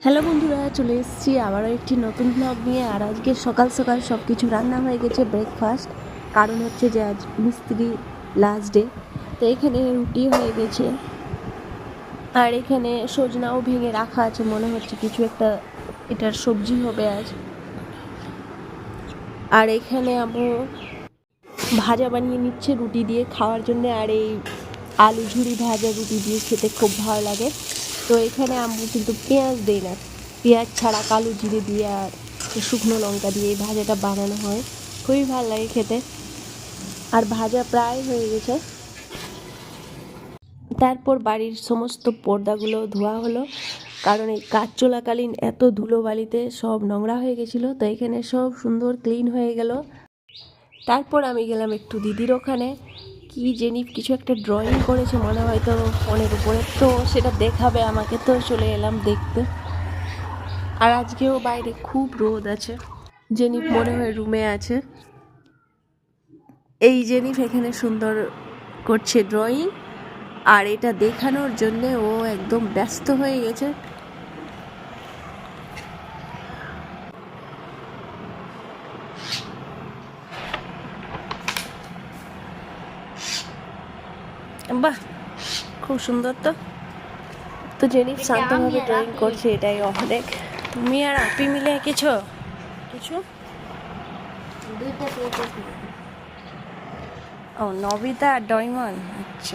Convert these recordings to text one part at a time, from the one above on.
Hello বন্ধুরা, চলে এসেছি আবারও একটি নতুন ব্লগ নিয়ে। আর আজকে সকাল সকাল সব কিছু রান্না হয়ে গেছে, ব্রেকফাস্ট। কারণ হচ্ছে যে আজ মিস্ত্রি লাস্ট ডে, তো এখানে রুটি হয়ে গেছে। আর এখানে সজনাও ভেঙে রাখা আছে, মনে হচ্ছে কিছু একটা এটার সবজি হবে আজ। আর এখানে আম্মু ভাজা বানিয়ে নিচ্ছে রুটি দিয়ে খাওয়ার জন্য। আর এই আলু ঝুড়ি ভাজা রুটি দিয়ে খেতে খুব ভালো লাগে। তো এখানে আম্মু কিন্তু পেঁয়াজ দেয় না, পেঁয়াজ ছাড়া কালো জিরে দিয়ে আর শুকনো লঙ্কা দিয়ে এই ভাজাটা বানানো হয়, খুবই ভালো লাগে খেতে। আর ভাজা প্রায় হয়ে গেছে। তারপর বাড়ির সমস্ত পর্দাগুলো ধোয়া হলো, কারণ এই কাজ চলাকালীন এত ধুলোবালিতে সব নোংরা হয়ে গেছিলো। তো এখানে সব সুন্দর ক্লিন হয়ে গেল। তারপর আমি গেলাম একটু দিদির ওখানে। কি জেনি কিছু একটা ড্রয়িং করেছে মনে হয় তো ফোনের উপরে, তো সেটা দেখাবে আমাকে, তো চলে এলাম দেখতে। আর আজকেও বাইরে খুব রোদ আছে। জেনিফ মনে হয় রুমে আছে। এই জেনিফ এখানে সুন্দর করছে ড্রয়িং, আর এটা দেখানোর জন্যে ও একদম ব্যস্ত হয়ে গেছে। বাহ, খুব সুন্দর। তো জেনিফ শান্তভাবে ড্রয়িং করছে, এটাই অনেক। তুমি আর আপি মিলে কিছু ও নবিতা আর ডায়মন্ড। আচ্ছা,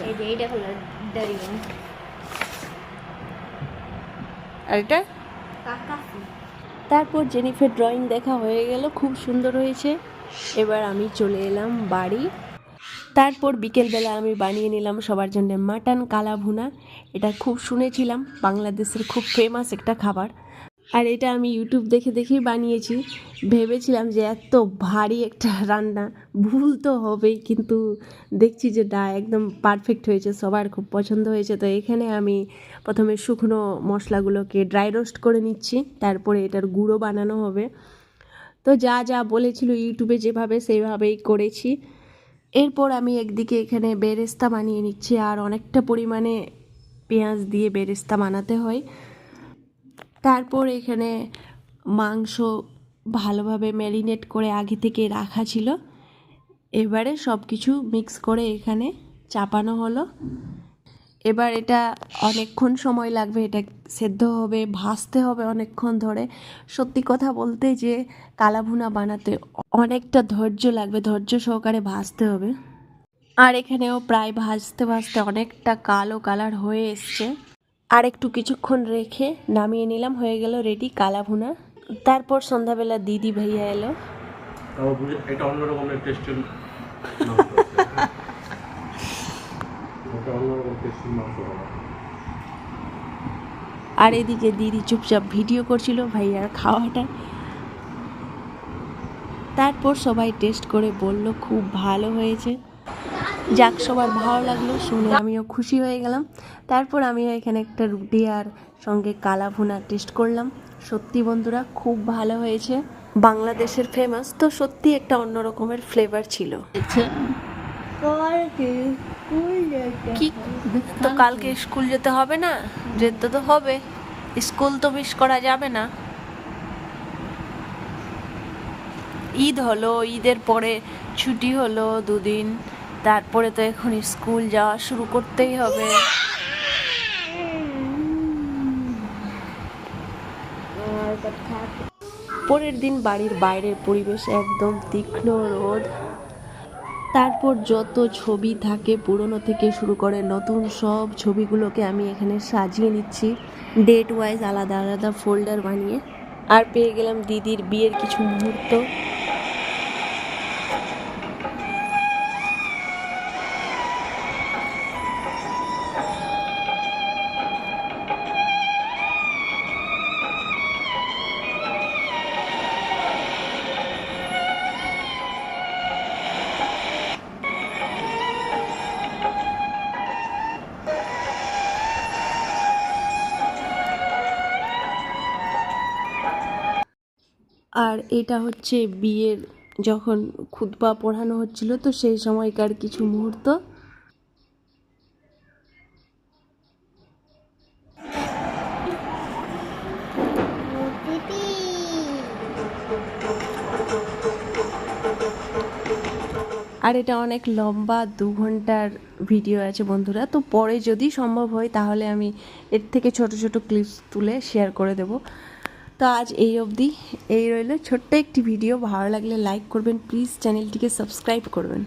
আর এটা তারপর জেনিফের ড্রয়িং দেখা হয়ে গেল, খুব সুন্দর হয়েছে। এবার আমি চলে এলাম বাড়ি। তারপর বিকেলবেলা আমি বানিয়ে নিলাম সবার জন্য মাটন কালা ভুনা। এটা খুব শুনেছিলাম, বাংলাদেশের খুব ফেমাস একটা খাবার। আর এটা আমি ইউটিউব দেখে দেখেই বানিয়েছি। ভেবেছিলাম যে এত ভারী একটা রান্না ভুল তো হবেই, কিন্তু দেখছি যে না, একদম পারফেক্ট হয়েছে, সবার খুব পছন্দ হয়েছে। তো এখানে আমি প্রথমে শুকনো মশলাগুলোকে ড্রাই রোস্ট করে নিচ্ছি, তারপরে এটার গুঁড়ো বানানো হবে। তো যা যা বলেছিল ইউটিউবে যেভাবে সেইভাবেই করেছি। এরপর আমি একদিকে এখানে বেরেস্তা বানিয়ে নিচ্ছি, আর অনেকটা পরিমাণে পেঁয়াজ দিয়ে বেরেস্তা বানাতে হয়। তারপর এখানে মাংস ভালোভাবে ম্যারিনেট করে আগে থেকে রাখা ছিল। এবারে সব কিছু মিক্স করে এখানে চাপানো হলো। এবার এটা অনেকক্ষণ সময় লাগবে, এটা সেদ্ধ হবে, ভাজতে হবে অনেকক্ষণ ধরে। সত্যি কথা বলতে যে কালা ভুনা বানাতে অনেকটা ধৈর্য লাগবে, ধৈর্য সহকারে ভাজতে হবে। আর এখানেও প্রায় ভাজতে ভাজতে অনেকটা কালো কালার হয়ে এসছে। আর একটু কিছুক্ষণ রেখে নামিয়ে নিলাম, হয়ে গেল রেডি কালা ভুনা। তারপর সন্ধ্যাবেলা দিদি ভাইয়া এলো। এটা অন্যরকমের টেস্টের আর এদিকে দিদি চুপচাপ ভিডিও করছিল ভাইয়ার খাওয়াটা। তারপর সবাই টেস্ট করে বলল খুব ভালো হয়েছে। যাক, সবার ভালো লাগলো শুনে আমিও খুশি হয়ে গেলাম। তারপর আমিও এখানে একটা রুটি আর সঙ্গে কালা ভুনা টেস্ট করলাম। সত্যি বন্ধুরা, খুব ভালো হয়েছে। বাংলাদেশের ফেমাস, তো সত্যি একটা অন্যরকমের ফ্লেভার ছিল। কি, তো কালকে স্কুল যেতে হবে না? যেতে তো হবে, স্কুল তো মিস করা যাবে না। ঈদ হলো, ঈদের পরে ছুটি হলো দুদিন, তারপরে তো এখন স্কুল যাওয়া শুরু করতেই হবে। পরের দিন বাড়ির বাইরের পরিবেশ একদম তীক্ষ্ণ রোদ। তারপর যত ছবি থাকে পুরনো থেকে শুরু করে নতুন, সব ছবিগুলোকে আমি এখানে সাজিয়ে নিচ্ছি ডেট ওয়াইজ, আলাদা আলাদা ফোল্ডার বানিয়ে। আর পেয়ে গেলাম দিদির বিয়ের কিছু মুহূর্ত। আর এটা হচ্ছে বিয়ের যখন খুতবা পড়ানো হচ্ছিল, তো সেই সময়কার কিছু মুহূর্ত। আর এটা অনেক লম্বা 2 ঘন্টার ভিডিও আছে বন্ধুরা, তো পরে যদি সম্ভব হয় তাহলে আমি এর থেকে ছোট ছোট ক্লিপস তুলে শেয়ার করে দেব। তো আজ এই অবধি, এই রইল ছোট্ট একটি ভিডিও। ভালো লাগলে লাইক করবেন প্লিজ, চ্যানেলটিকে সাবস্ক্রাইব করবেন।